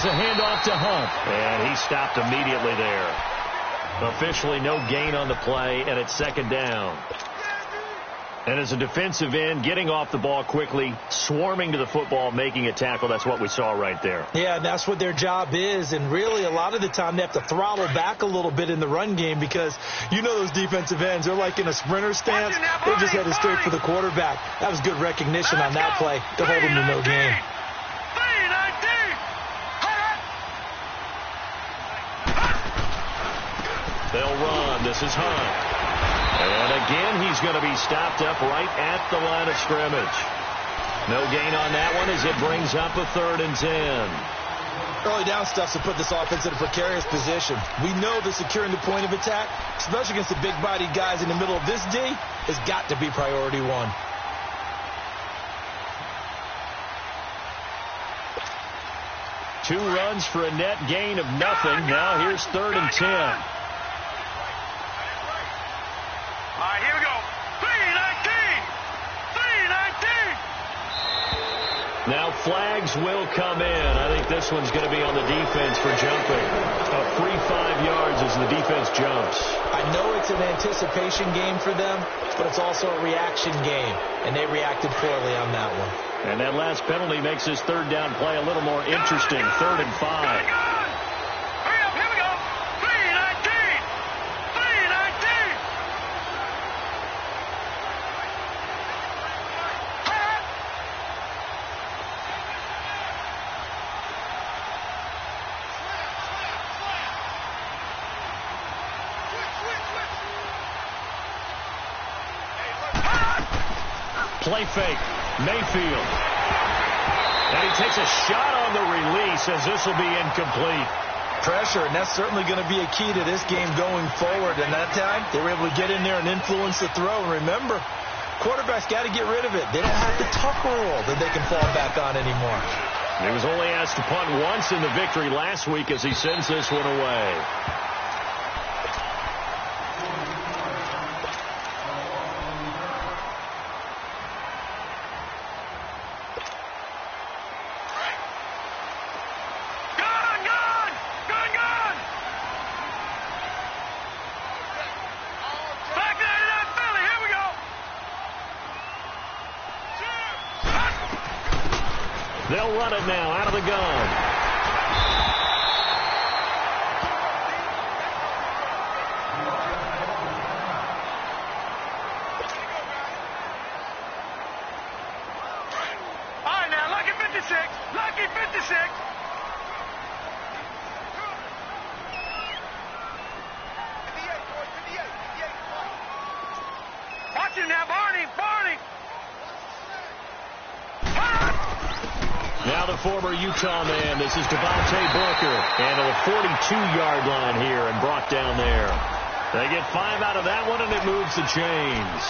a handoff to Hunt. And he stopped immediately there. Officially no gain on the play, and it's second down. And as a defensive end, getting off the ball quickly, swarming to the football, making a tackle, that's what we saw right there. Yeah, and that's what their job is. And really, a lot of the time, they have to throttle back a little bit in the run game because you know those defensive ends, they're like in a sprinter stance. They just headed straight for the quarterback. That was good recognition on that play to hold them to no gain. They'll run. This is Hunt. And again, he's going to be stopped up right at the line of scrimmage. No gain on that one as it brings up a 3rd and 10. Early down stuff to put this offense in a precarious position. We know that securing the point of attack, especially against the big-bodied guys in the middle of this D, has got to be priority one. Two runs for a net gain of nothing. Now here's 3rd and 10. All right, here we go. 3-19. Now flags will come in. I think this one's going to be on the defense for jumping. A free 5 yards as the defense jumps. I know it's an anticipation game for them, but it's also a reaction game, and they reacted poorly on that one. And that last penalty makes his 3rd down play a little more interesting. 3rd and 5. Play fake. Mayfield. And he takes a shot on the release as this will be incomplete. Pressure, and that's certainly going to be a key to this game going forward. And that time, they were able to get in there and influence the throw. And remember, quarterbacks got to get rid of it. They don't have the tucker roll that they can fall back on anymore. He was only asked to punt once in the victory last week as he sends this one away. They'll run it now out of the gun. All right, now, lucky 56. Lucky 56. Watch him now, Barney. Barney. Now the former Utah man. This is Devontae Booker. And to the 42-yard line here and brought down there. They get 5 out of that one, and it moves the chains.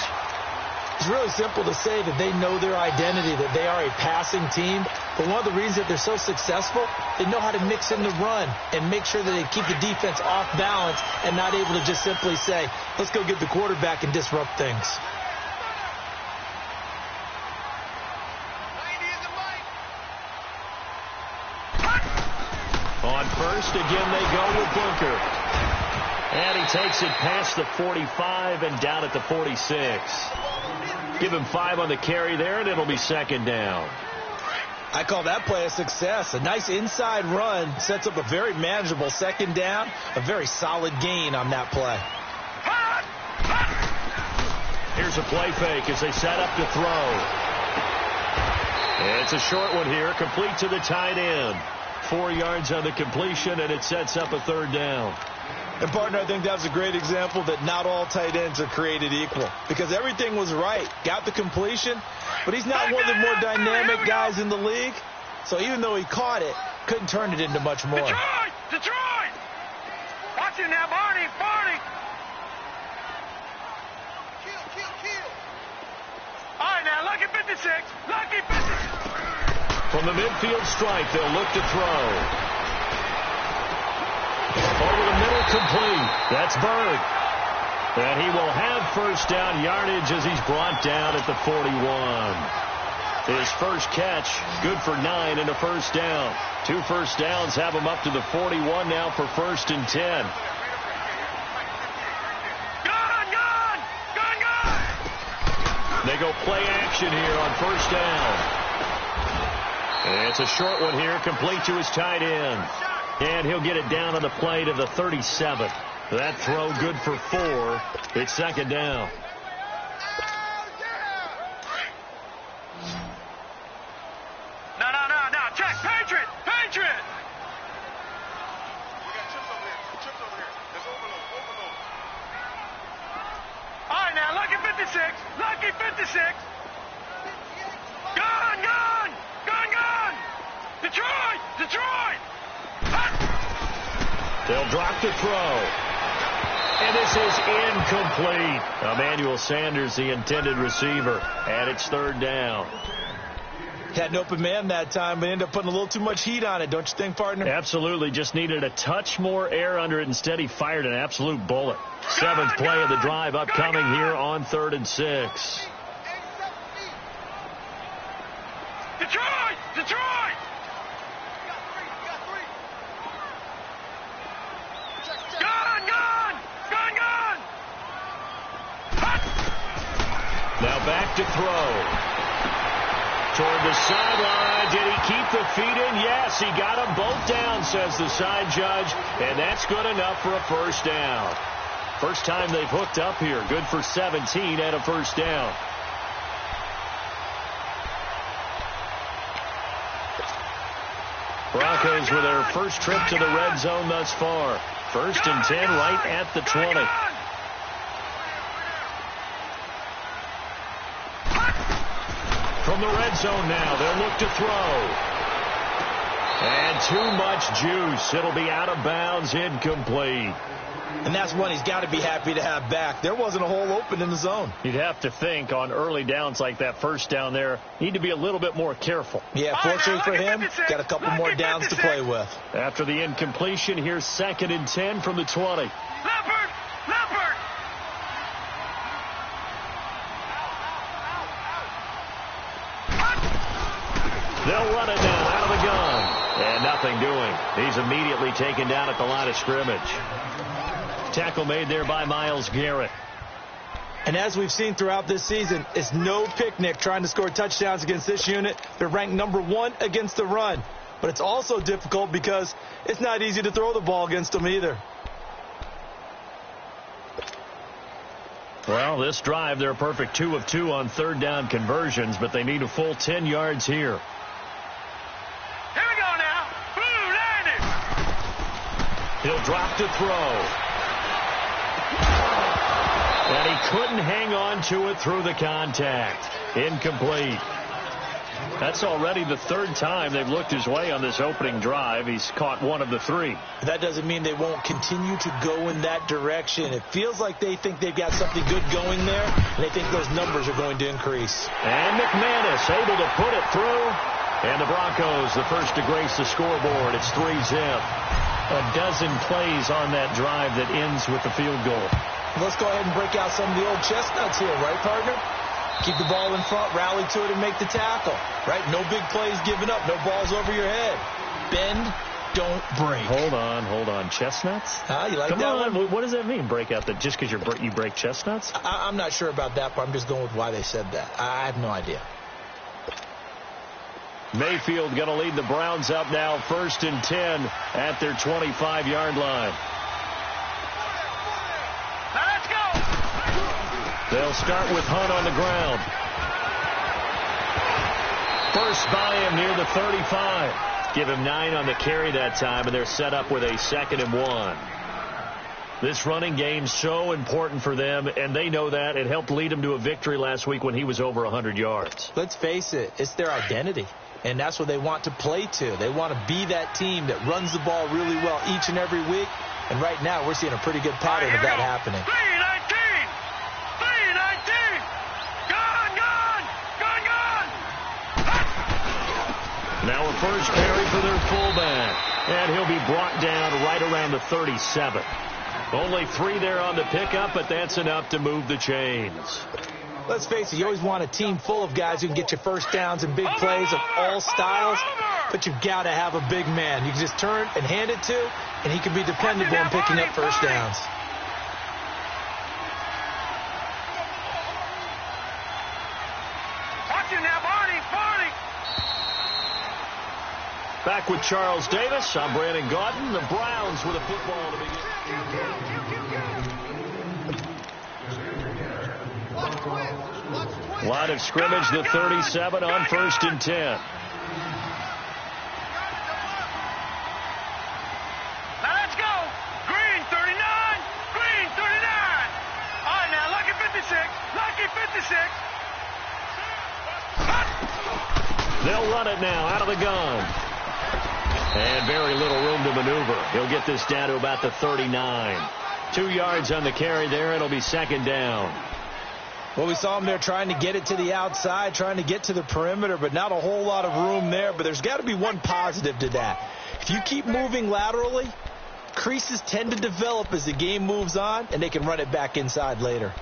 It's really simple to say that they know their identity, that they are a passing team. But one of the reasons that they're so successful, they know how to mix in the run and make sure that they keep the defense off balance and not able to just simply say, let's go get the quarterback and disrupt things. On first, again, they go with Booker. And he takes it past the 45 and down at the 46. Give him 5 on the carry there, and it'll be second down. I call that play a success. A nice inside run sets up a very manageable second down, a very solid gain on that play. Here's a play fake as they set up to throw. And it's a short one here, complete to the tight end. 4 yards on the completion, and it sets up a third down. And, partner, I think that's a great example that not all tight ends are created equal because everything was right. Got the completion, but he's not one of the more dynamic guys in the league. So even though he caught it, couldn't turn it into much more. Detroit! Watch him now, Barney! Barney! Kill! All right, now, lucky 56. Lucky 56. From the midfield stripe, they'll look to throw. Over the middle, complete. That's Bird. And he will have first down yardage as he's brought down at the 41. His first catch, good for 9 and a first down. 2 first downs have him up to the 41 now for 1st and 10. They go play action here on 1st down. And it's a short one here, complete to his tight end. And he'll get it down on the play to the 37. That throw good for 4. It's 2nd down. No. Check. Patriot. All right, now, lucky 56. Gun. Detroit. They'll drop the throw. And this is incomplete. Emmanuel Sanders, the intended receiver, and it's 3rd down. Had an open man that time, but ended up putting a little too much heat on it, don't you think, partner? Absolutely. Just needed a touch more air under it. Instead, he fired an absolute bullet. 7th play of the drive upcoming here on 3rd and 6. Detroit. Gun. Now back to throw. Toward the sideline. Did he keep the feet in? Yes, he got them both down, says the side judge. And that's good enough for a 1st down. First time they've hooked up here. Good for 17 and a 1st down. Broncos with their first trip to the red zone thus far. 1st and 10 right at the 20. From the red zone now, they'll look to throw. And too much juice. It'll be out of bounds, incomplete. And that's one he's got to be happy to have back. There wasn't a hole open in the zone. You'd have to think on early downs like that 1st down there, need to be a little bit more careful. Yeah, fortunately for him, got a couple more downs to play with. After the incompletion, here's 2nd and 10 from the 20. Leopard. They'll run it now out of the gun. And nothing doing. He's immediately taken down at the line of scrimmage. Tackle made there by Myles Garrett. And as we've seen throughout this season, it's no picnic trying to score touchdowns against this unit. They're ranked number 1 against the run. But it's also difficult because it's not easy to throw the ball against them either. Well, this drive, they're a perfect 2 of 2 on 3rd down conversions, but they need a full 10 yards here. Here we go now. Blue landed. He'll drop to throw. And he couldn't hang on to it through the contact. Incomplete. That's already the 3rd time they've looked his way on this opening drive. He's caught 1 of the 3. That doesn't mean they won't continue to go in that direction. It feels like they think they've got something good going there, and they think those numbers are going to increase. And McManus able to put it through. And the Broncos, the first to grace the scoreboard. It's 3-zip. A dozen plays on that drive that ends with the field goal. Let's go ahead and break out some of the old chestnuts here, right, partner? Keep the ball in front, rally to it, and make the tackle, right? No big plays given up, no balls over your head. Bend, don't break. Hold on. Chestnuts? You like Come that on. one? What does that mean, break out? That just because you break chestnuts? I'm not sure about that, but I'm just going with why they said that. I have no idea. Mayfield going to lead the Browns up now, 1st and 10 at their 25-yard line. Now let's go. They'll start with Hunt on the ground. First by him near the 35. Give him 9 on the carry that time, and they're set up with a 2nd and 1. This running game's so important for them, and they know that. It helped lead them to a victory last week when he was over 100 yards. Let's face it, it's their identity, and that's what they want to play to. They want to be that team that runs the ball really well each and every week, and right now we're seeing a pretty good pattern of that happening. 3-19. Now a first carry for their fullback, and he'll be brought down right around the 37. Only 3 there on the pickup, but that's enough to move the chains. Let's face it, you always want a team full of guys who can get you first downs and big plays of all styles, but you've got to have a big man you can just turn and hand it to, and he can be dependable in picking up first downs. Back with Charles Davis. I'm Brandon Gaudin. The Browns with a football to begin. Line of scrimmage, the 37 on 1st and 10. Now let's go. Green 39. Green 39. All right, now lucky 56. Lucky 56. They'll run it now out of the gun. And very little room to maneuver. He'll get this down to about the 39. 2 yards on the carry there. It'll be 2nd down. Well, we saw him there trying to get it to the outside, trying to get to the perimeter, but not a whole lot of room there. But there's got to be one positive to that. If you keep moving laterally, creases tend to develop as the game moves on, and they can run it back inside later.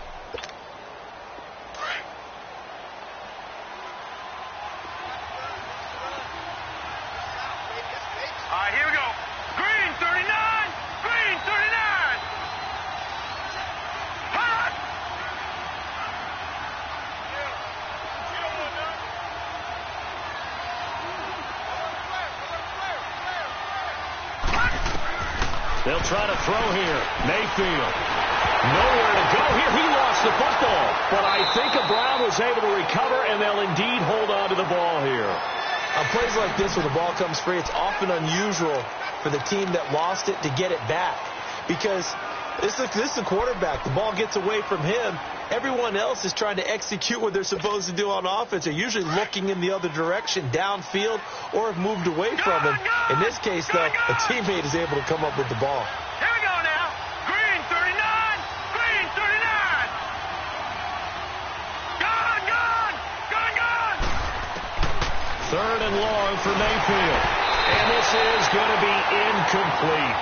They'll try to throw here. Mayfield. Nowhere to go here. He lost the football. But I think Brown was able to recover, and they'll indeed hold on to the ball here. On plays like this where the ball comes free, it's often unusual for the team that lost it to get it back. Because this is the quarterback. The ball gets away from him. Everyone else is trying to execute what they're supposed to do on offense. They're usually looking in the other direction, downfield, or have moved away from him. In this case, though, a teammate is able to come up with the ball. Here we go now. Green 39. Green 39. Gone. 3rd and long for Mayfield. And this is going to be incomplete.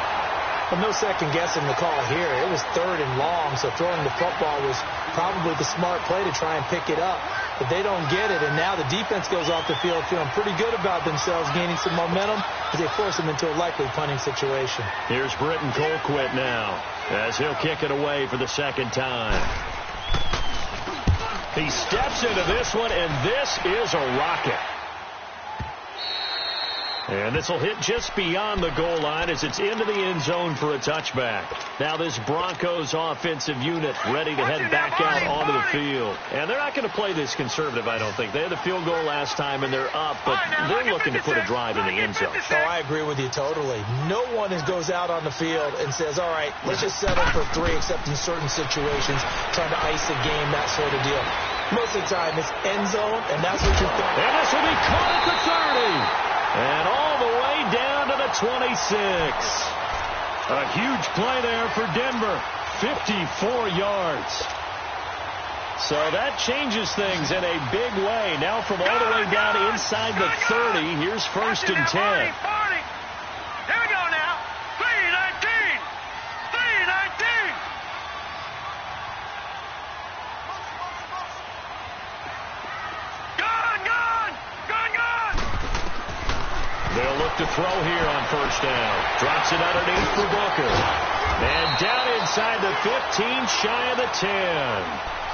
Well, no second guessing the call here. It was 3rd and long, so throwing the football was probably the smart play to try and pick it up. But they don't get it, and now the defense goes off the field feeling pretty good about themselves, gaining some momentum as they force them into a likely punting situation. Here's Britton Colquitt now as he'll kick it away for the 2nd time. He steps into this one, and this is a rocket. And this will hit just beyond the goal line as it's into the end zone for a touchback. Now this Broncos offensive unit ready to head back out onto the field. And they're not going to play this conservative, I don't think. They had the field goal last time, and they're up, but they're looking to put a drive in the end zone. Oh, I agree with you totally. No one goes out on the field and says, all right, let's just settle for 3, except in certain situations, trying to ice a game, that sort of deal. Most of the time, it's end zone, and that's what you're thinking. And this will be caught at the 30. And all the way down to the 26. A huge play there for Denver. 54 yards. So that changes things in a big way. Now from all the way down inside the 30, here's 1st and 10. Here we go now. 3-19. 3-19. They'll look to throw here on 1st down. Drops it underneath for Booker. And down inside the 15, shy of the 10.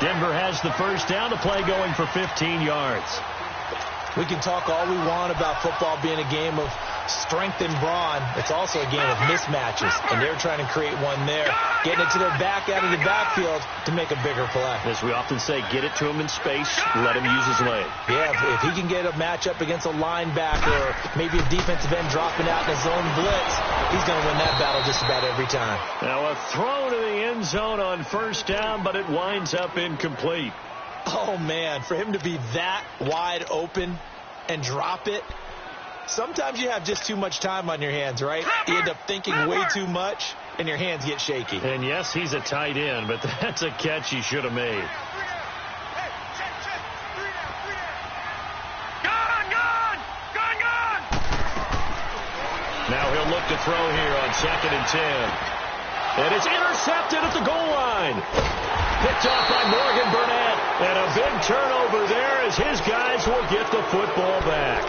Denver has the 1st down, the play going for 15 yards. We can talk all we want about football being a game of strength and brawn. It's also a game of mismatches, and they're trying to create one there, getting it to their back out of the backfield to make a bigger play. As we often say, get it to him in space, let him use his leg. Yeah, if he can get a matchup against a linebacker or maybe a defensive end dropping out in his own blitz, he's going to win that battle just about every time. Now a throw to the end zone on 1st down, but it winds up incomplete. Oh, man, for him to be that wide open and drop it, sometimes you have just too much time on your hands, right? You end up thinking way too much, and your hands get shaky. And, yes, he's a tight end, but that's a catch he should have made. Gone. Now he'll look to throw here on 2nd and 10. And it's intercepted at the goal line. Picked off by Morgan Burnett. And a big turnover there as his guys will get the football back.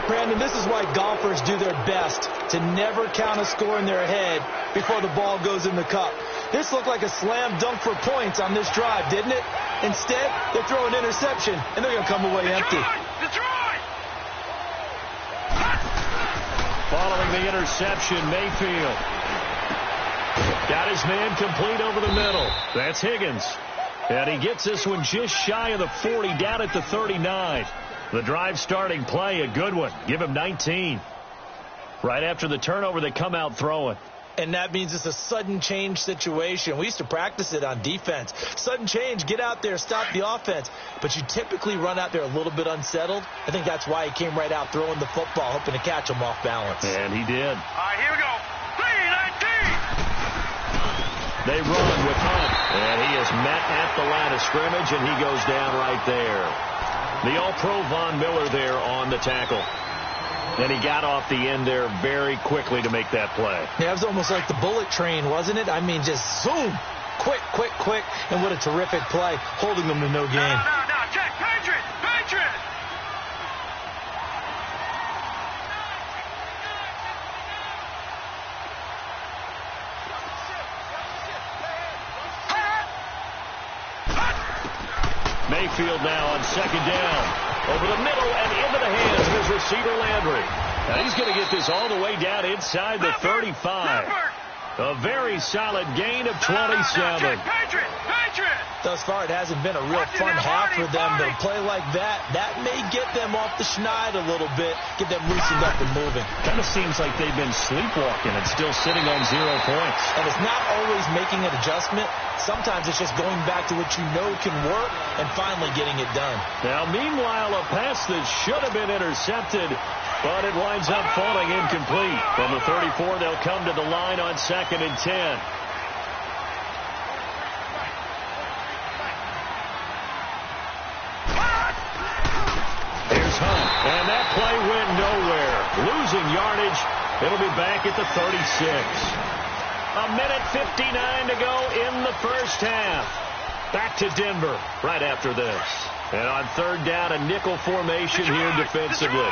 Brandon, this is why golfers do their best to never count a score in their head before the ball goes in the cup. This looked like a slam dunk for points on this drive, didn't it? Instead, they throw an interception, and they're going to come away empty. Following the interception, Mayfield got his man complete over the middle. That's Higgins. And he gets this one just shy of the 40, down at the 39. The drive starting play, a good one. Give him 19. Right after the turnover, they come out throwing. And that means it's a sudden change situation. We used to practice it on defense. Sudden change, get out there, stop the offense. But you typically run out there a little bit unsettled. I think that's why he came right out throwing the football, hoping to catch him off balance. And he did. All right, here we go. 3-19. They run with Hunt. And he is met at the line of scrimmage, and he goes down right there. The All-Pro Von Miller there on the tackle. And he got off the end there very quickly to make that play. Yeah, it was almost like the bullet train, wasn't it? I mean, just zoom. Quick, quick, quick. And what a terrific play, holding them to no gain. No, check. Patriot. Mayfield now on second down. Over the middle and into the hands of his receiver, Landry. Now he's going to get this all the way down inside the 35. A very solid gain of 27. Thus far, it hasn't been a real fun half for them. They'll play like that. That may get them off the schneid a little bit, get them loosened up and moving. Kind of seems like they've been sleepwalking and still sitting on 0 points. And it's not always making an adjustment. Sometimes it's just going back to what you know can work and finally getting it done. Now, meanwhile, a pass that should have been intercepted, but it winds up falling incomplete. From the 34, they'll come to the line on 2nd and 10. Here's Hunt, and that play went nowhere. Losing yardage. It'll be back at the 36. A minute 59 to go in the first half. Back to Denver right after this. And on 3rd down, a nickel formation here defensively.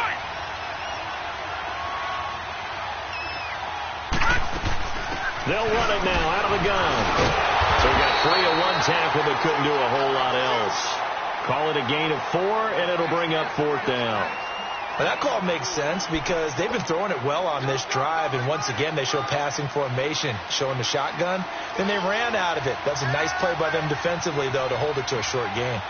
They'll run it now out of the gun. So we got 3 on one tackle, but couldn't do a whole lot else. Call it a gain of 4, and it'll bring up 4th down. Well, that call makes sense because they've been throwing it well on this drive, and once again they show passing formation, showing the shotgun. Then they ran out of it. That's a nice play by them defensively, though, to hold it to a short gain.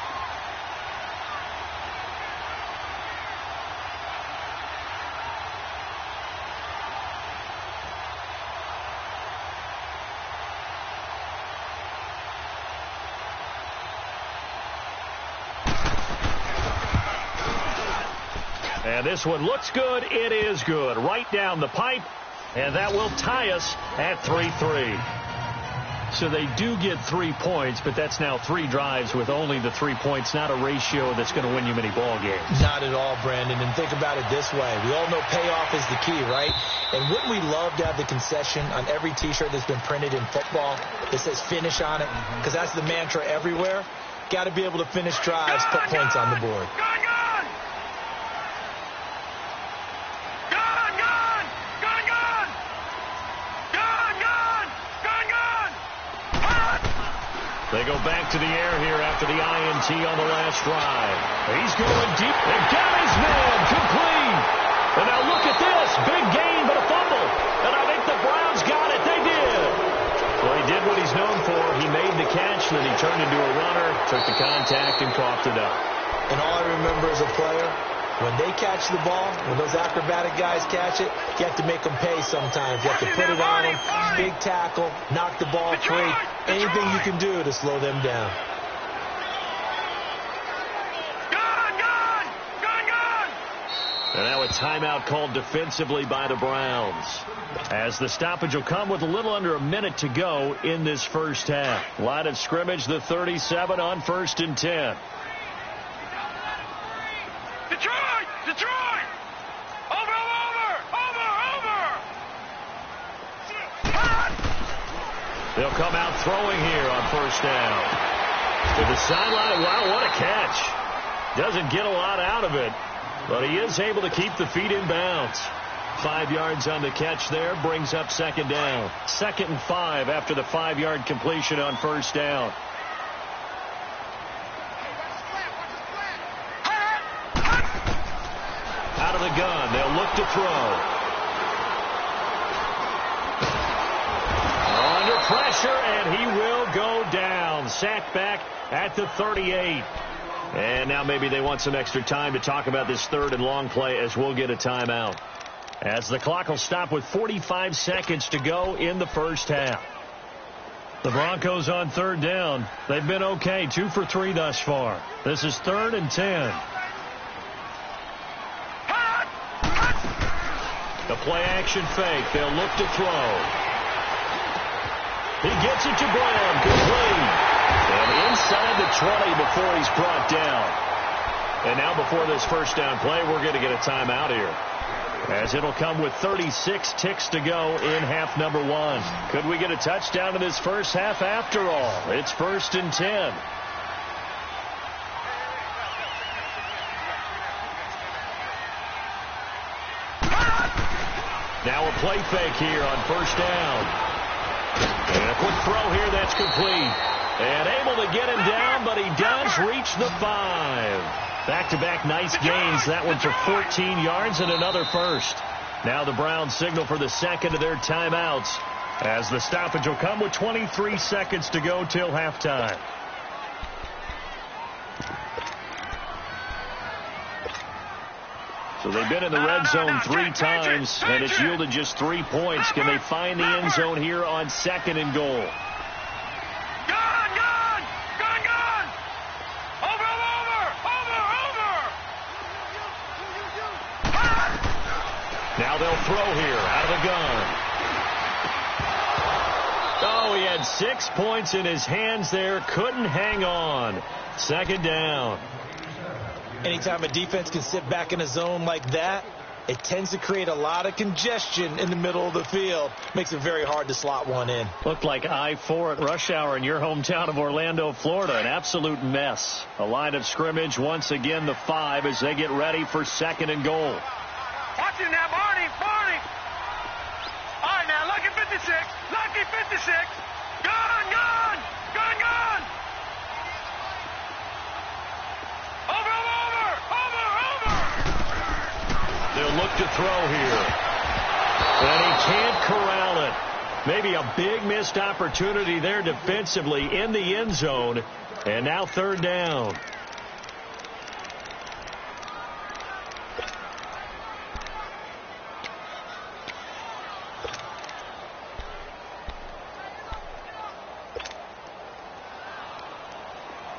And this one looks good. It is good. Right down the pipe. And that will tie us at 3-3. So they do get 3 points, but that's now 3 drives with only the 3 points. Not a ratio that's going to win you many ball games. Not at all, Brandon. And think about it this way. We all know payoff is the key, right? And wouldn't we love to have the concession on every T-shirt that's been printed in football that says finish on it? Because that's the mantra everywhere. Got to be able to finish drives, put points on the board. They go back to the air here after the INT on the last drive. He's going deep. They got his man complete. And now look at this. Big gain, but a fumble. And I think the Browns got it. They did. Well, he did what he's known for. He made the catch, and then he turned into a runner, took the contact, and coughed it up. And all I remember as a player, when they catch the ball, when those acrobatic guys catch it, you have to make them pay sometimes. You have to put it on them, big tackle, knock the ball free, anything you can do to slow them down. And now a timeout called defensively by the Browns, as the stoppage will come with a little under a minute to go in this first half. Line of scrimmage, the 37 on 1st and 10. Detroit! Over! They'll come out throwing here on first down. To the sideline. Wow, what a catch. Doesn't get a lot out of it, but he is able to keep the feet in bounds. 5 yards on the catch there, brings up second down. 2nd and 5 after the 5-yard completion on first down. Out of the gun, they'll look to throw. Under pressure, and he will go down. Sacked back at the 38. And now maybe they want some extra time to talk about this 3rd and long play as we'll get a timeout. As the clock will stop with 45 seconds to go in the first half. The Broncos on 3rd down. They've been okay, 2 for 3 thus far. This is 3rd and 10. The play action fake. They'll look to throw. He gets it to Brown. Complete. And inside the 20 before he's brought down. And now before this first down play, we're going to get a timeout here, as it'll come with 36 ticks to go in half number 1. Could we get a touchdown in this first half after all? It's 1st and 10. Now a play fake here on first down. And a quick throw here that's complete. And able to get him down, but he does reach the 5. Back-to-back nice gains. That one for 14 yards and another first. Now the Browns signal for the 2nd of their timeouts, as the stoppage will come with 23 seconds to go till halftime. So they've been in the red zone 3 times, and it's yielded just 3 points. Can they find the end zone here on 2nd and goal? Now they'll throw here out of the gun. Oh, he had 6 points in his hands there. Couldn't hang on. 2nd down. Anytime a defense can sit back in a zone like that, it tends to create a lot of congestion in the middle of the field. Makes it very hard to slot one in. Looked like I-4 at rush hour in your hometown of Orlando, Florida. An absolute mess. A line of scrimmage, once again the 5 as they get ready for 2nd and goal. Watch it now, Barney. All right, now, lucky 56. Lucky 56. Gun. Over. They'll look to throw here. And he can't corral it. Maybe a big missed opportunity there defensively in the end zone. And now 3rd down.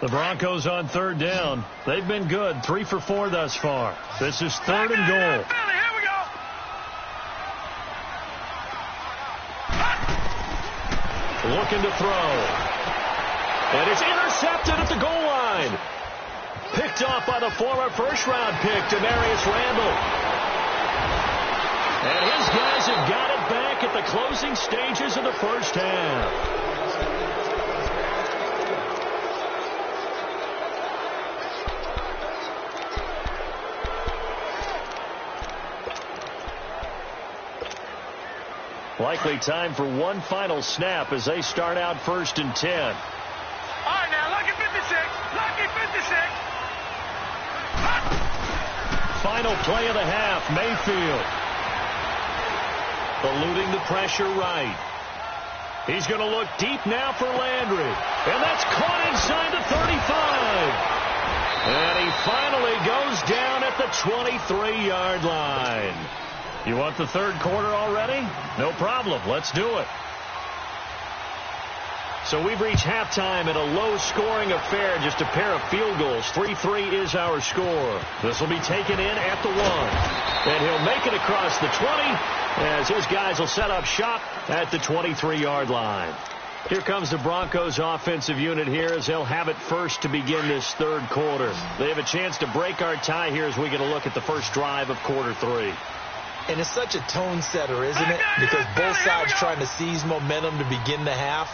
The Broncos on 3rd down. They've been good, 3 for 4 thus far. This is 3rd and goal. Here we go. Looking to throw. And it's intercepted at the goal line. Picked off by the former first-round pick, Demarius Randall. And his guys have got it back at the closing stages of the first half. Likely time for one final snap as they start out 1st and 10. All right, now, lucky 56. Lucky 56. Final play of the half, Mayfield. Eluding the pressure right. He's going to look deep now for Landry. And that's caught inside the 35. And he finally goes down at the 23-yard line. You want the 3rd quarter already? No problem. Let's do it. So we've reached halftime in a low-scoring affair, just a pair of field goals. 3-3 is our score. This will be taken in at the 1. And he'll make it across the 20 as his guys will set up shop at the 23-yard line. Here comes the Broncos offensive unit here as they'll have it first to begin this 3rd quarter. They have a chance to break our tie here as we get a look at the first drive of quarter 3. And it's such a tone setter, isn't it? Because both sides trying to seize momentum to begin the half.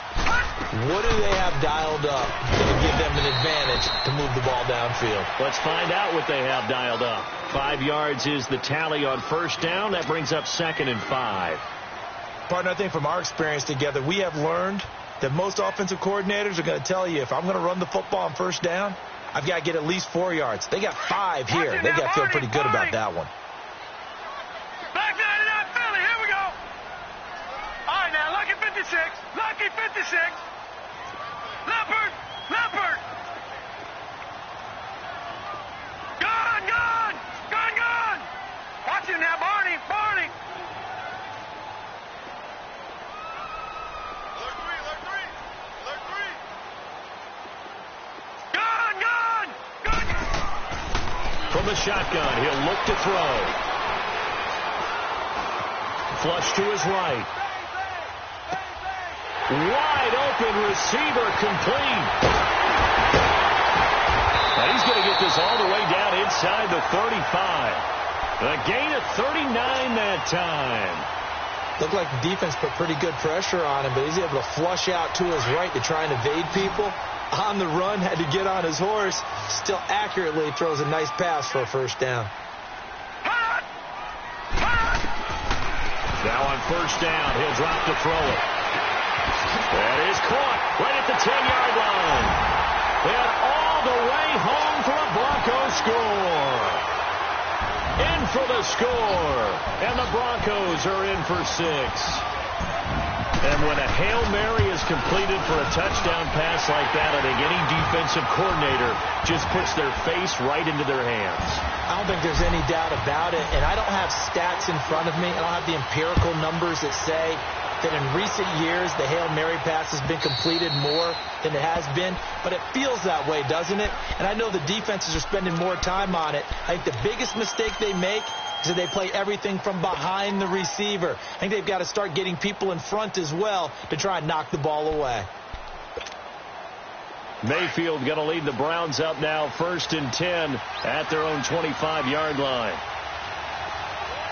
What do they have dialed up to give them an advantage to move the ball downfield? Let's find out what they have dialed up. 5 yards is the tally on first down. That brings up 2nd and 5. Partner, I think from our experience together, we have learned that most offensive coordinators are going to tell you, if I'm going to run the football on first down, I've got to get at least 4 yards. They got 5 here. They got to feel pretty good about that one. Back 99 Philly, here we go. All right, now, lucky 56. Lucky 56. Leopard. Leopard. Gun, gun. Gun, gun. Watch him now, Barney. Barney. Alert 3. Alert 3. Gun, gun. Gun. From the shotgun, he'll look to throw. Flush to his right. Wide open receiver complete. Now he's going to get this all the way down inside the 35. A gain of 39 that time. Looked like the defense put pretty good pressure on him, but he's able to flush out to his right to try and evade people. On the run, had to get on his horse. Still accurately throws a nice pass for a first down. Now on first down, he'll drop to throw it. That is caught right at the 10-yard line. And all the way home for a Broncos score. In for the score. And the Broncos are in for 6. And when a Hail Mary is completed for a touchdown pass like that, I think any defensive coordinator just puts their face right into their hands. I don't think there's any doubt about it, and I don't have stats in front of me. I don't have the empirical numbers that say that in recent years the Hail Mary pass has been completed more than it has been, but it feels that way, doesn't it? And I know the defenses are spending more time on it. I think the biggest mistake they make is that they play everything from behind the receiver. I think they've got to start getting people in front as well to try and knock the ball away. Mayfield going to lead the Browns up now, 1st and 10 at their own 25-yard line.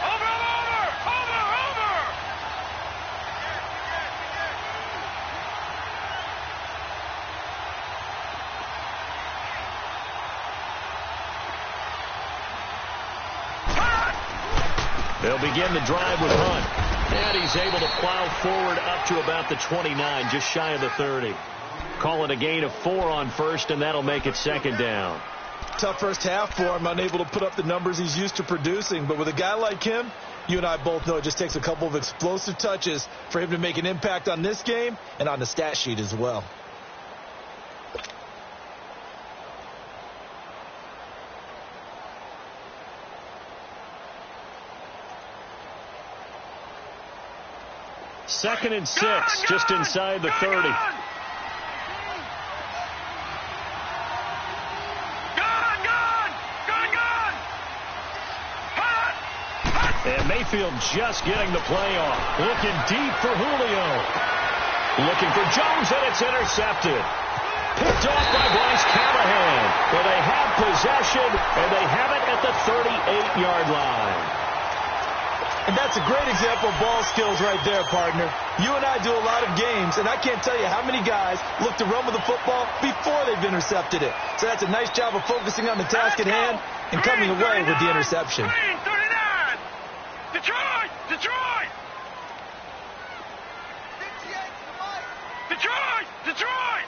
Over, over, over, over. They'll begin the drive with Hunt. And he's able to plow forward up to about the 29, just shy of the 30. Call it a gain of 4 on first, and that'll make it 2nd down. Tough first half for him, unable to put up the numbers he's used to producing. But with a guy like him, you and I both know it just takes a couple of explosive touches for him to make an impact on this game and on the stat sheet as well. Second and 6, just inside the 30. And Mayfield just getting the play off. Looking deep for Julio. Looking for Jones, and it's intercepted. Picked off by Bryce Callahan. Well, they have possession, and they have it at the 38-yard line. And that's a great example of ball skills right there, partner. You and I do a lot of games, and I can't tell you how many guys look to run with the football before they've intercepted it. So that's a nice job of focusing on the task at hand and coming away with the interception. Green 39. Detroit! Detroit! Detroit! Detroit!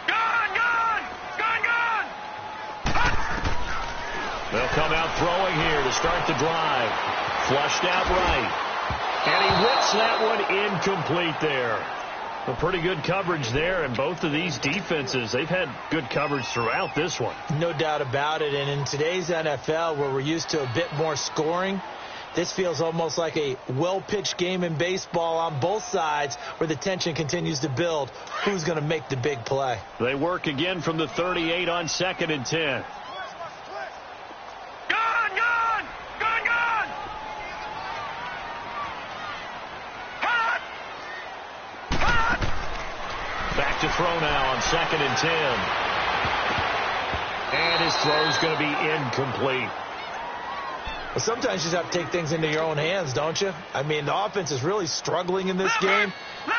Gun! Gun! Gun! Gun! They'll come out throwing here to start the drive. Flushed out right. And he whips that one incomplete there. A pretty good coverage there, and both of these defenses, they've had good coverage throughout this one. No doubt about it, and in today's NFL, where we're used to a bit more scoring, this feels almost like a well-pitched game in baseball on both sides where the tension continues to build. Who's going to make the big play? They work again from the 38 on 2nd and 10. Back to throw now on 2nd and 10. And his throw's going to be incomplete. Well, sometimes you just have to take things into your own hands, don't you? I mean, the offense is really struggling in this game.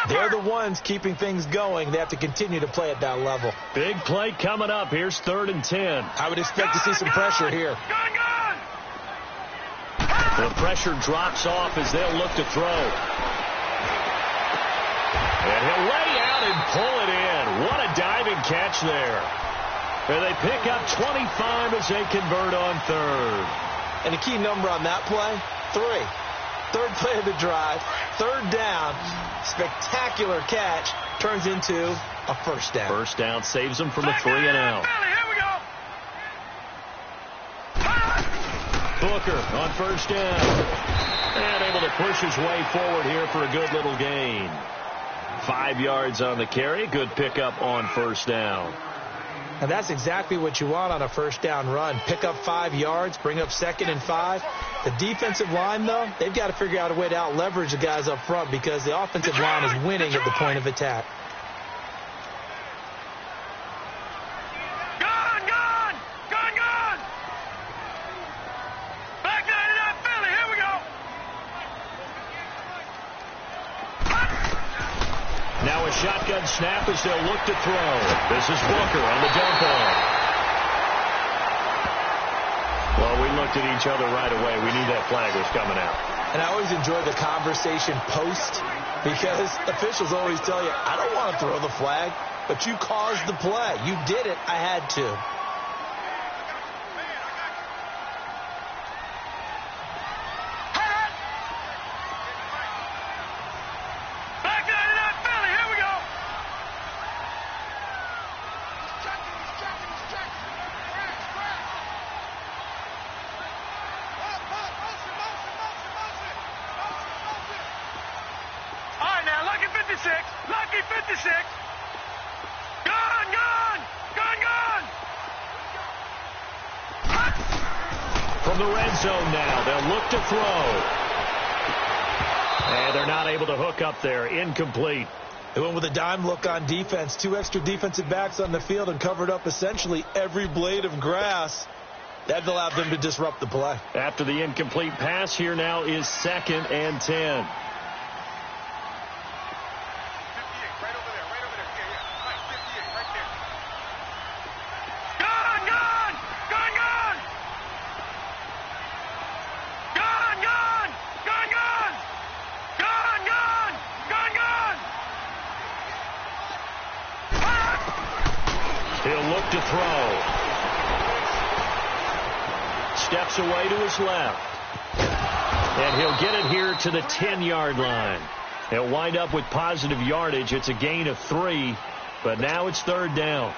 They're the ones keeping things going. They have to continue to play at that level. Big play coming up. Here's 3rd and 10. I would expect to see some pressure here. The pressure drops off as they'll look to throw. And he'll lay out and pull it in. What a diving catch there. And they pick up 25 as they convert on 3rd. And the key number on that play, 3. 3rd play of the drive, 3rd down, spectacular catch, turns into a 1st down. 1st down saves them from a 3-and-out. Booker on 1st down. And able to push his way forward here for a good little gain. 5 yards on the carry. Good pickup on 1st down. And that's exactly what you want on a 1st down run. Pick up 5 yards, bring up 2nd and 5. The defensive line, though, they've got to figure out a way to out-leverage the guys up front because the offensive line is winning at the point of attack. Now a shotgun snap as they'll look to throw. This is Booker on the dump off. Well, we looked at each other right away. We knew that flag was coming out. And I always enjoy the conversation post because officials always tell you, I don't want to throw the flag, but you caused the play. You did it. I had to. Lucky 56. Gone, gone, gone, gone. From the red zone now, they'll look to throw. And they're not able to hook up there. Incomplete. They went with a dime look on defense. 2 extra defensive backs on the field and covered up essentially every blade of grass. That allowed them to disrupt the play. After the incomplete pass, here now is 2nd and 10. He'll look to throw. Steps away to his left. And he'll get it here to the 10-yard line. He'll wind up with positive yardage. It's a gain of 3, but now it's 3rd down.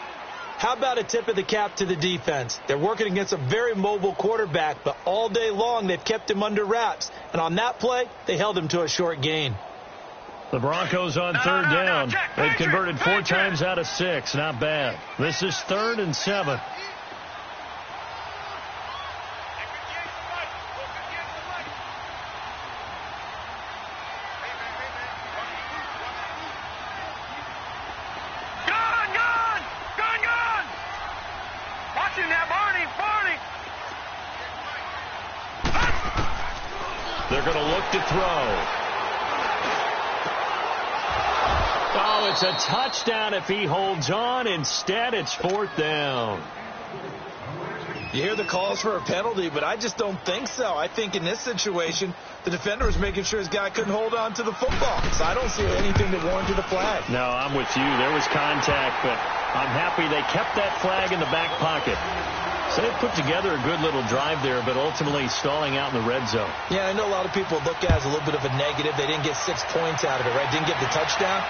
How about a tip of the cap to the defense? They're working against a very mobile quarterback, but all day long they've kept him under wraps. And on that play, they held him to a short gain. The Broncos on 3rd down. They've converted 4 times out of 6. Not bad. This is 3rd and 7. They're going to look to throw. Oh, it's a touchdown if he holds on. Instead, it's 4th down. You hear the calls for a penalty, but I just don't think so. I think in this situation, the defender was making sure his guy couldn't hold on to the football. So I don't see anything that warranted a flag. No, I'm with you. There was contact, but I'm happy they kept that flag in the back pocket. So they put together a good little drive there, but ultimately stalling out in the red zone. Yeah, I know a lot of people look at it as a little bit of a negative. They didn't get 6 points out of it, right? Didn't get the touchdown.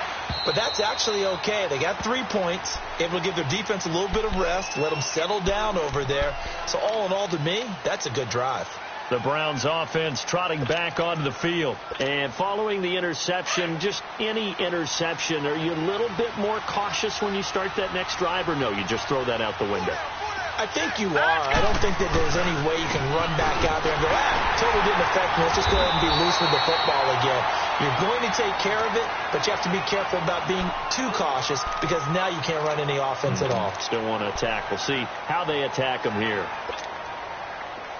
But that's actually okay. They got 3 points, able to give their defense a little bit of rest, let them settle down over there. So all in all, to me, that's a good drive. The Browns offense trotting back onto the field. And following the interception, just any interception, are you a little bit more cautious when you start that next drive, or no, you just throw that out the window? I think you are. I don't think that there's any way you can run back out there and go, totally didn't affect me. Let's just go ahead and be loose with the football again. You're going to take care of it, but you have to be careful about being too cautious because now you can't run any offense at all. Still want to attack. We'll see how they attack them here.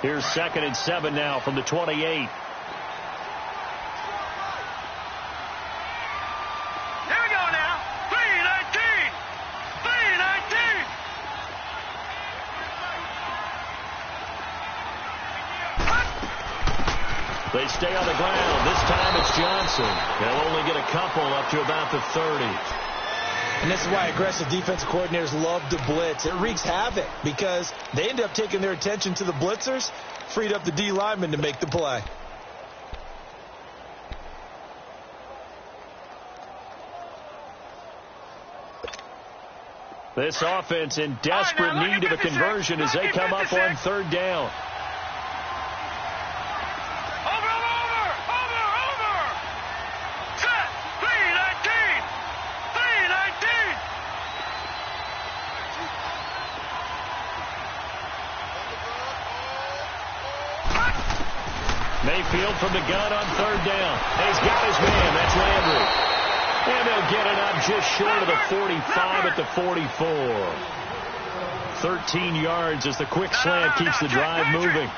Here's 2nd and 7 now from the 28. Here we go now. 3-19. 3-19. They stay on the ground. This time it's Johnson. They'll only get a couple up to about the 30. And this is why aggressive defensive coordinators love to blitz. It wreaks havoc because they end up taking their attention to the blitzers, freed up the D lineman to make the play. This offense in desperate need of a conversion as they come up on 3rd down. Mayfield from the gun on 3rd down. He's got his man. That's Landry. And they'll get it up just short of the 45 at the 44. 13 yards as the quick slant keeps the drive moving.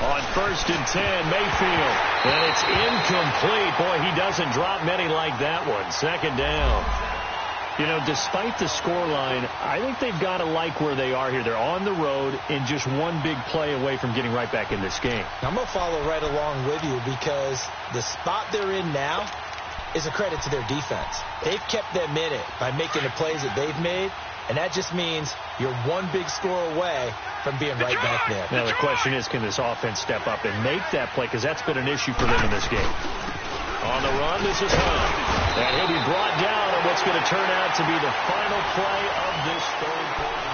On 1st and 10, Mayfield. And it's incomplete. Boy, he doesn't drop many like that one. 2nd down. You know, despite the scoreline, I think they've got to like where they are here. They're on the road and just one big play away from getting right back in this game. I'm going to follow right along with you because the spot they're in now is a credit to their defense. They've kept them in it by making the plays that they've made, and that just means you're one big score away from being right back there. Now, the question is, can this offense step up and make that play? Because that's been an issue for them in this game. On the run, this is Hunt. And he'll be brought down on what's going to turn out to be the final play of this 3rd quarter.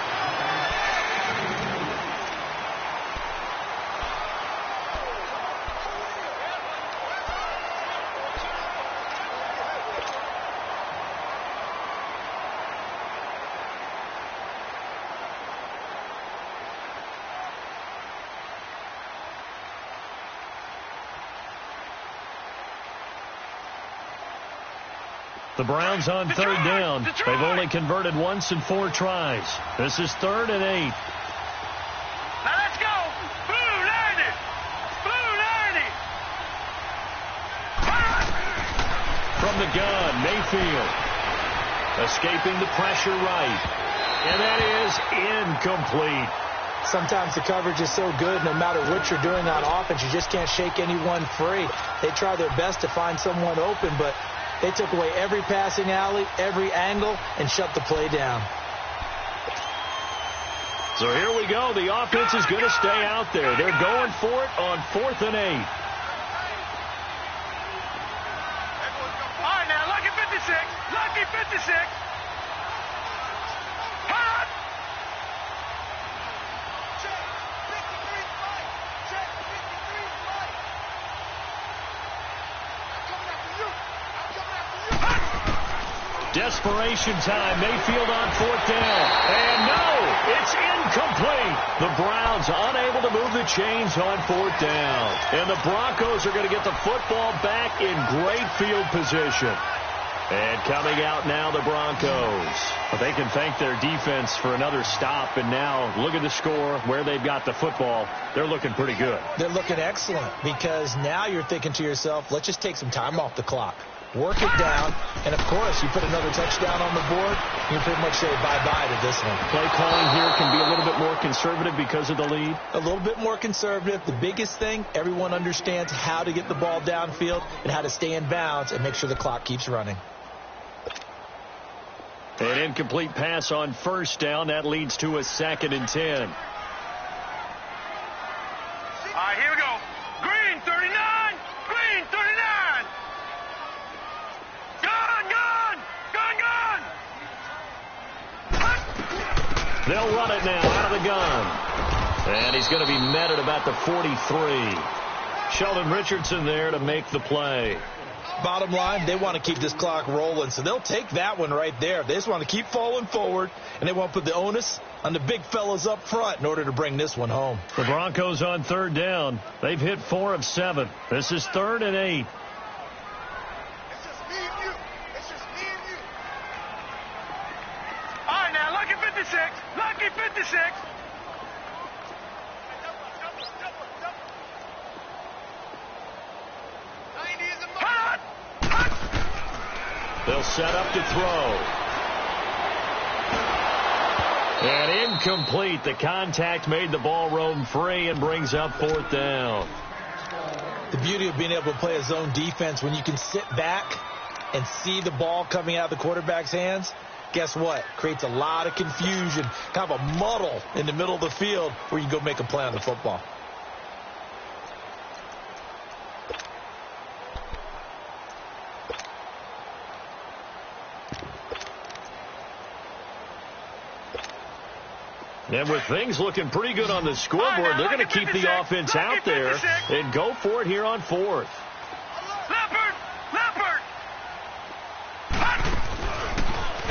The Browns on 3rd down. They've only converted once in 4 tries. This is 3rd and 8. Now let's go. Blue 90. Blue 90. From the gun, Mayfield. Escaping the pressure right. And that is incomplete. Sometimes the coverage is so good, no matter what you're doing on offense, you just can't shake anyone free. They try their best to find someone open, but they took away every passing alley, every angle, and shut the play down. So here we go. The offense is going to stay out there. They're going for it on 4th and 8. All right, now, lucky 56. Lucky 56. Hot. Desperation time. Mayfield on 4th down. And no, it's incomplete. The Browns unable to move the chains on 4th down. And the Broncos are going to get the football back in great field position. And coming out now, the Broncos. But they can thank their defense for another stop. And now, look at the score, where they've got the football. They're looking pretty good. They're looking excellent because now you're thinking to yourself, let's just take some time off the clock. Work it down, and of course, you put another touchdown on the board, you can pretty much say bye-bye to this one. Play calling here can be a little bit more conservative because of the lead. A little bit more conservative. The biggest thing, everyone understands how to get the ball downfield and how to stay in bounds and make sure the clock keeps running. An incomplete pass on 1st down. That leads to a 2nd and 10. All right, here we go. Green 39. Green 39. They'll run it now out of the gun. And he's going to be met at about the 43. Sheldon Richardson there to make the play. Bottom line, they want to keep this clock rolling, so they'll take that one right there. They just want to keep falling forward, and they want to put the onus on the big fellas up front in order to bring this one home. The Broncos on third down. They've hit 4 of 7. This is 3rd and 8. It's just me and you. It's just me and you. All right, now, lucky 56. Lucky 56. They'll set up to throw. And incomplete. The contact made the ball roam free and brings up 4th down. The beauty of being able to play a zone defense, when you can sit back and see the ball coming out of the quarterback's hands, guess what? Creates a lot of confusion, kind of a muddle in the middle of the field where you can go make a play on the football. And with things looking pretty good on the scoreboard, they're going to keep the offense out there and go for it here on 4th. Leopard!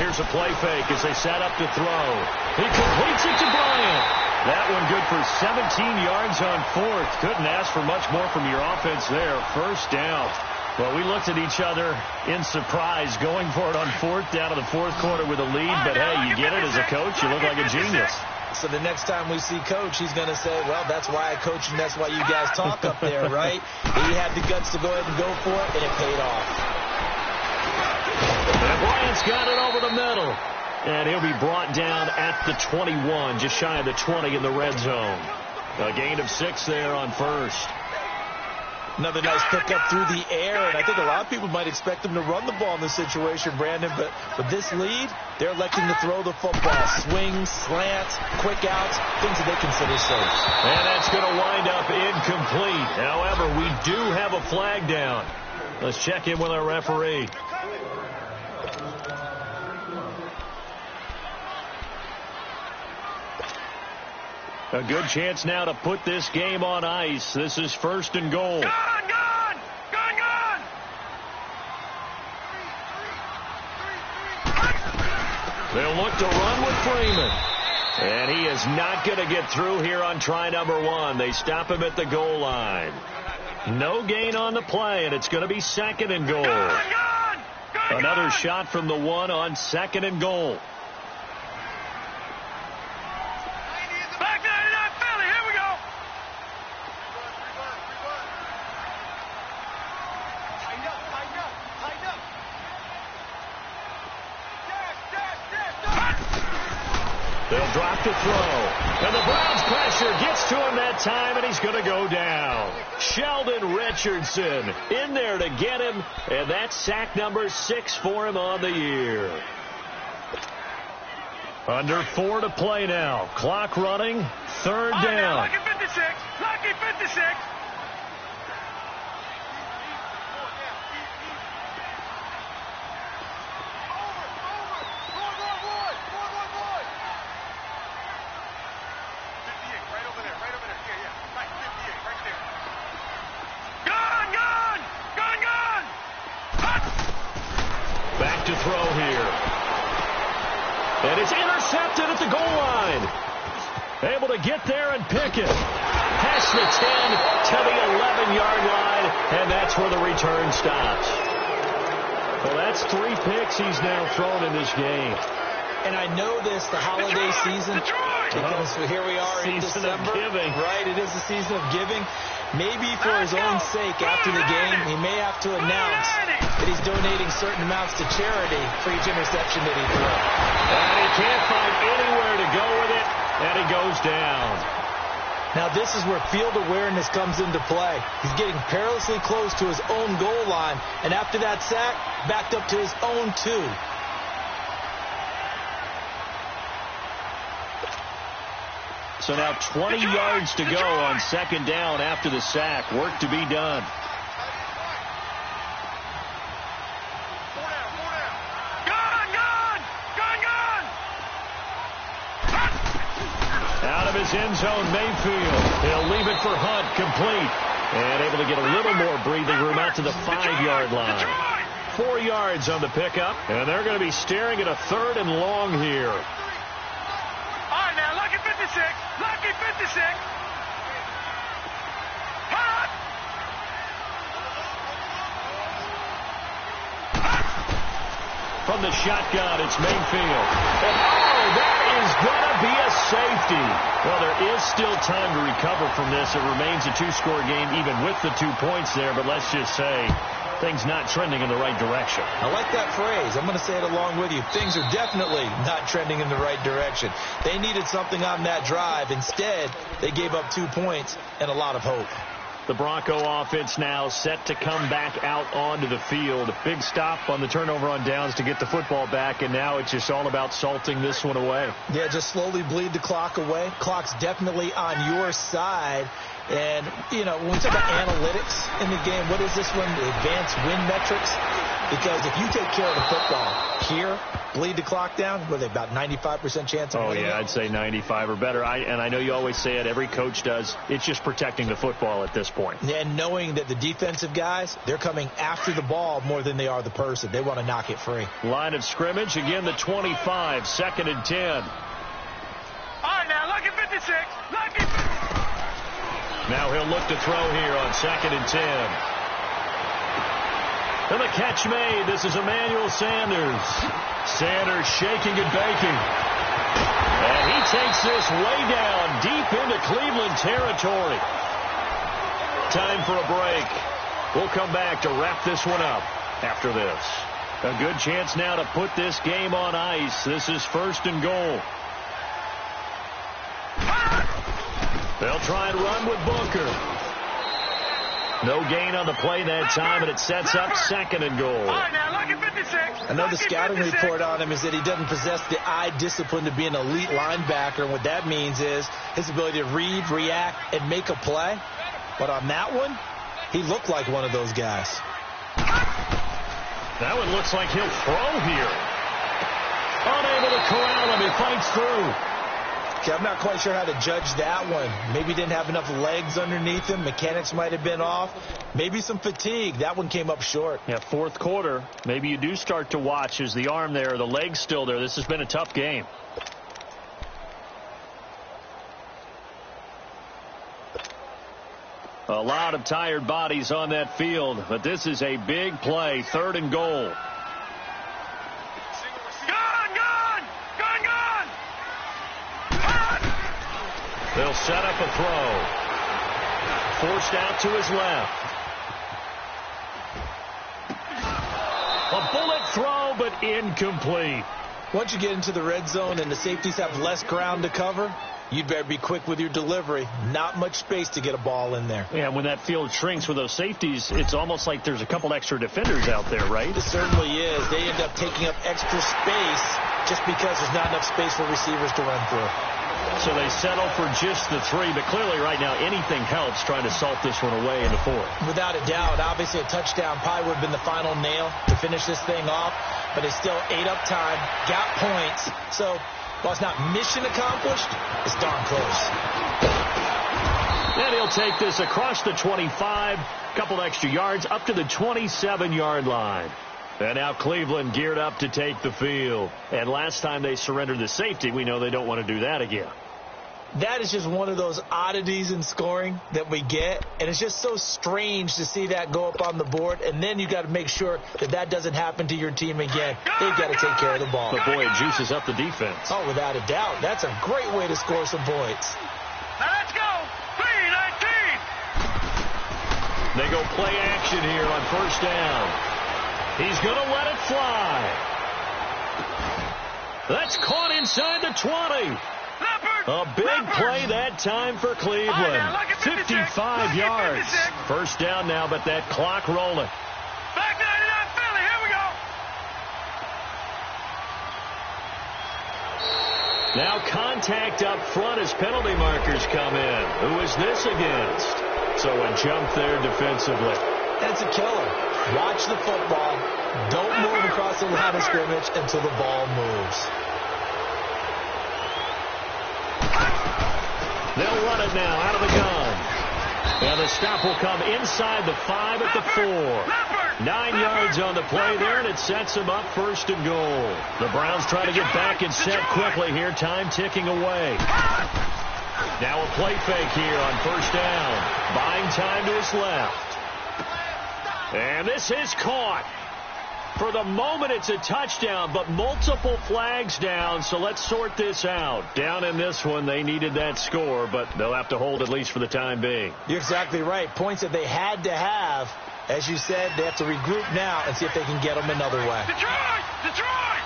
Here's a play fake as they set up to throw. He completes it to Bryant. That one good for 17 yards on 4th. Couldn't ask for much more from your offense there. 1st down. Well, we looked at each other in surprise going for it on 4th down in the 4th quarter with a lead. But, hey, you get it as a coach. You look like a genius. So the next time we see Coach, he's going to say, well, that's why I coach and that's why you guys talk up there, right? He had the guts to go ahead and go for it, and it paid off. And Bryant's got it over the middle. And he'll be brought down at the 21, just shy of the 20 in the red zone. A gain of 6 there on 1st. Another nice pickup through the air, and I think a lot of people might expect them to run the ball in this situation, Brandon, but with this lead, they're electing to throw the football. Swings, slants, quick outs, things that they consider safe. And that's going to wind up incomplete. However, we do have a flag down. Let's check in with our referee. A good chance now to put this game on ice. This is 1st and goal. Gone! They'll look to run with Freeman. And he is not going to get through here on try number 1. They stop him at the goal line. No gain on the play, and it's going to be 2nd and goal. Another shot from the 1 on 2nd and goal. They'll drop to throw. And the Browns pressure gets to him that time, and he's going to go down. Sheldon Richardson in there to get him, and that's sack number 6 for him on the year. Under 4 to play now. Clock running. 3rd down. Lucky 56. Lucky 56. Back to throw here. And it's intercepted at the goal line. Able to get there and pick it. Past the 10 to the 11-yard line, and that's where the return stops. Well, that's 3 picks he's now thrown in this game. And I know this, the holiday season, because here we are in December, right? It is the season of giving. Maybe for his own sake, after the game, he may have to announce that he's donating certain amounts to charity for each interception that he throws. And he can't find anywhere to go with it, and he goes down. Now, this is where field awareness comes into play. He's getting perilously close to his own goal line, and after that sack, backed up to his own 2. So now 20 yards to go on 2nd down after the sack. Work to be done. Out of his end zone, Mayfield. He'll leave it for Hunt, complete. And able to get a little more breathing room out to the 5-yard line. 4 yards on the pickup. And they're going to be staring at a 3rd and long here. All right, now, lucky 56. Lucky 56. Hot. From the shotgun, it's Mayfield. And, oh, that is going to be a safety. Well, there is still time to recover from this. It remains a 2-score game even with the 2 points there. But let's just say things not trending in the right direction. I like that phrase. I'm going to say it along with you. Things are definitely not trending in the right direction. They needed something on that drive. Instead, they gave up 2 points and a lot of hope. The Bronco offense now set to come back out onto the field. Big stop on the turnover on downs to get the football back, and now it's just all about salting this one away. Yeah, just slowly bleed the clock away. Clock's definitely on your side. And, you know, when we talk about analytics in the game, what is this one? The advanced win metrics? Because if you take care of the football here, bleed the clock down, what are they, about 95% chance of winning? Oh, yeah, I'd say 95 or better. And I know you always say it, every coach does. It's just protecting the football at this point. And knowing that the defensive guys, they're coming after the ball more than they are the person. They want to knock it free. Line of scrimmage, again, the 25, 2nd and 10. All right, now, lucky 56. Lucky 56. Now he'll look to throw here on 2nd and 10. And the catch made. This is Emmanuel Sanders. Sanders shaking and baking. And he takes this way down deep into Cleveland territory. Time for a break. We'll come back to wrap this one up after this. A good chance now to put this game on ice. This is 1st and goal. They'll try and run with Booker. No gain on the play that time, and it sets up 2nd and goal. All right, now, lucky 56. I know the scouting report on him is that he doesn't possess the eye discipline to be an elite linebacker, and what that means is his ability to read, react, and make a play. But on that one, he looked like one of those guys. That one looks like he'll throw here. Unable to corral him. He fights through. Okay, I'm not quite sure how to judge that one. Maybe he didn't have enough legs underneath him. Mechanics might have been off. Maybe some fatigue. That one came up short. Yeah, 4th quarter. Maybe you do start to watch. Is the arm there, the leg's still there? This has been a tough game. A lot of tired bodies on that field, but this is a big play. 3rd and goal. They'll set up a throw. Forced out to his left. A bullet throw, but incomplete. Once you get into the red zone and the safeties have less ground to cover, you'd better be quick with your delivery. Not much space to get a ball in there. Yeah, when that field shrinks with those safeties, it's almost like there's a couple extra defenders out there, right? It certainly is. They end up taking up extra space just because there's not enough space for receivers to run through. So they settle for just the 3, but clearly right now anything helps trying to salt this one away in the 4th. Without a doubt, obviously a touchdown probably would have been the final nail to finish this thing off, but they still ate up time, got points. So while it's not mission accomplished, it's darn close. And he'll take this across the 25, couple extra yards up to the 27-yard line. And now Cleveland geared up to take the field. And last time they surrendered the safety, we know they don't want to do that again. That is just one of those oddities in scoring that we get. And it's just so strange to see that go up on the board. And then you got to make sure that that doesn't happen to your team again. They've got to take care of the ball. But boy, it juices up the defense. Oh, without a doubt. That's a great way to score some points. Now let's go. 3-19. They go play action here on 1st down. He's going to let it fly. That's caught inside the 20. A big play that time for Cleveland. 55 yards. 1st down now, but that clock rolling. Back 99 Philly. Here we go. Now contact up front as penalty markers come in. Who is this against? So a jump there defensively. That's a killer. Watch the football. Don't move across the line of scrimmage until the ball moves. They'll run it now out of the gun. And the stop will come inside the 5 at the 4. 9 yards on the play there, and it sets them up 1st and goal. The Browns try to get back and set quickly here. Time ticking away. Now a play fake here on 1st down. Buying time to his left. And this is caught. For the moment, it's a touchdown, but multiple flags down, so let's sort this out. Down in this one, they needed that score, but they'll have to hold at least for the time being. You're exactly right. Points that they had to have. As you said, they have to regroup now and see if they can get them another way. Detroit! Detroit!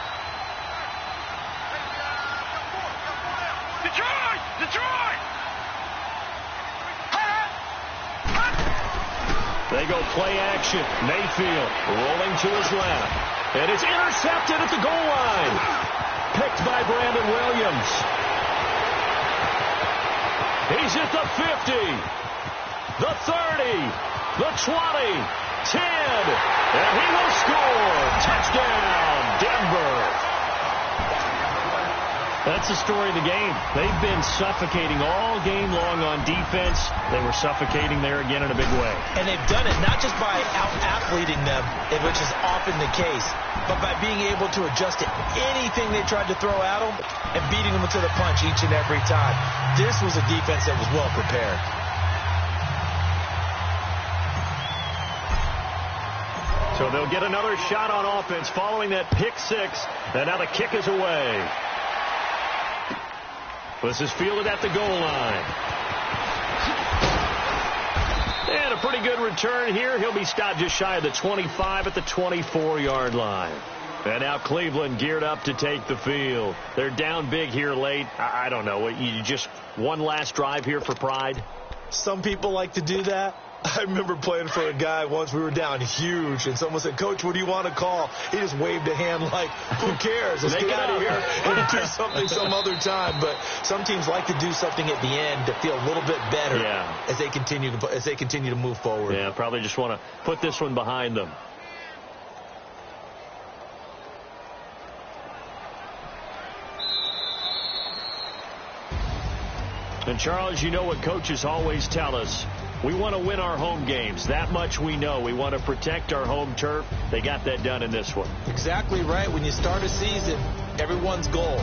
Detroit! Detroit! They go play action. Mayfield rolling to his left. And it's intercepted at the goal line. Picked by Brandon Williams. He's at the 50. The 30. The 20. 10. And he will score. Touchdown, Denver. That's the story of the game. They've been suffocating all game long on defense. They were suffocating there again in a big way. And they've done it not just by out-athleting them, which is often the case, but by being able to adjust to anything they tried to throw at them and beating them to the punch each and every time. This was a defense that was well prepared. So they'll get another shot on offense following that pick 6. And now the kick is away. This is fielded at the goal line. And a pretty good return here. He'll be stopped just shy of the 25 at the 24-yard line. And now Cleveland geared up to take the field. They're down big here late. I don't know. You just one last drive here for pride? Some people like to do that. I remember playing for a guy once. We were down huge, and someone said, "Coach, what do you want to call?" He just waved a hand like, "Who cares? Let's get out of here and do something some other time." But some teams like to do something at the end to feel a little bit better as they continue to move forward. Yeah, probably just want to put this one behind them. And Charles, you know what coaches always tell us. We want to win our home games. That much we know. We want to protect our home turf. They got that done in this one. Exactly right. When you start a season, everyone's goal